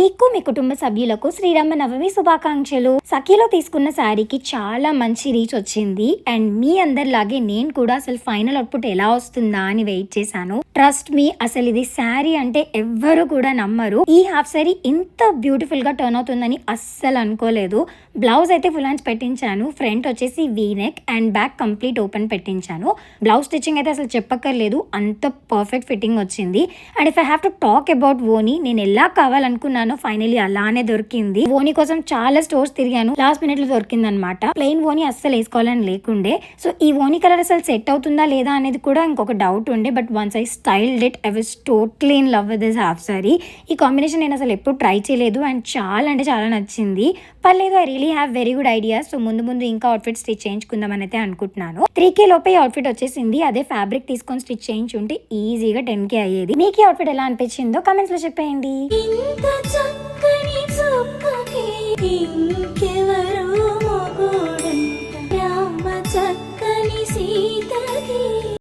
మీకు మీ కుటుంబ సభ్యులకు శ్రీరామనవమి శుభాకాంక్షలు. సఖీలో తీసుకున్న శారీకి చాలా మంచి రీచ్ వచ్చింది అండ్ మీ అందరిలాగే నేను కూడా అసలు ఫైనల్ అవుట్పుట్ ఎలా వస్తుందా అని వెయిట్ చేశాను. ట్రస్ట్ మీ, అసలు ఇది శారీ అంటే ఎవ్వరు కూడా నమ్మరు. ఈ హాఫ్ శారీ ఇంత బ్యూటిఫుల్ గా టర్న్ అవుతుందని అస్సలు అనుకోలేదు. బ్లౌజ్ అయితే ఫుల్ హ్యాండ్స్ పెట్టించాను. ఫ్రంట్ వచ్చేసి V neck and back complete open పెట్టించాను. బ్లౌజ్ స్టిచ్చింగ్ అయితే అసలు చెప్పక్కర్లేదు, అంత పర్ఫెక్ట్ ఫిట్టింగ్ వచ్చింది. And if I have to talk about oni, నేను ఎలా కావాలనుకున్నానో ఫైనలీ అలానే దొరికింది. ఓనీ కోసం చాలా స్టోర్స్ తిరిగాను, లాస్ట్ మినిట్ లో దొరికింది అనమాట. ప్లెయిన్ ఓనీ అస్సలు వేసుకోవాలని లేకుండే. సో ఈ ఓనీ కలర్ అసలు సెట్ అవుతుందా లేదా అనేది కూడా ఇంకొక డౌట్ ఉండే. But once I styled it, I was totally in love with this half sari. ఈ కాంబినేషన్ నేను అసలు ఎప్పుడు ట్రై చేయలేదు అండ్ చాలా అంటే చాలా నచ్చింది. పర్లేదు, I really have very good ideas. So ముందు ఇంకా అవుట్ఫిట్ స్టిచ్ చేయించుకుందాం అయితే అనుకుంటున్నాను. 3K లోపే అవుట్ఫిట్ వచ్చేసింది. అదే ఫ్యాబ్రిక్ తీసుకొని స్టిచ్ చేయించుంటే ఈజీగా 10K అయ్యేది. మీకు అవుట్ఫిట్ ఎలా అనిపించిందో కమెంట్స్ లో చెప్పేయండి.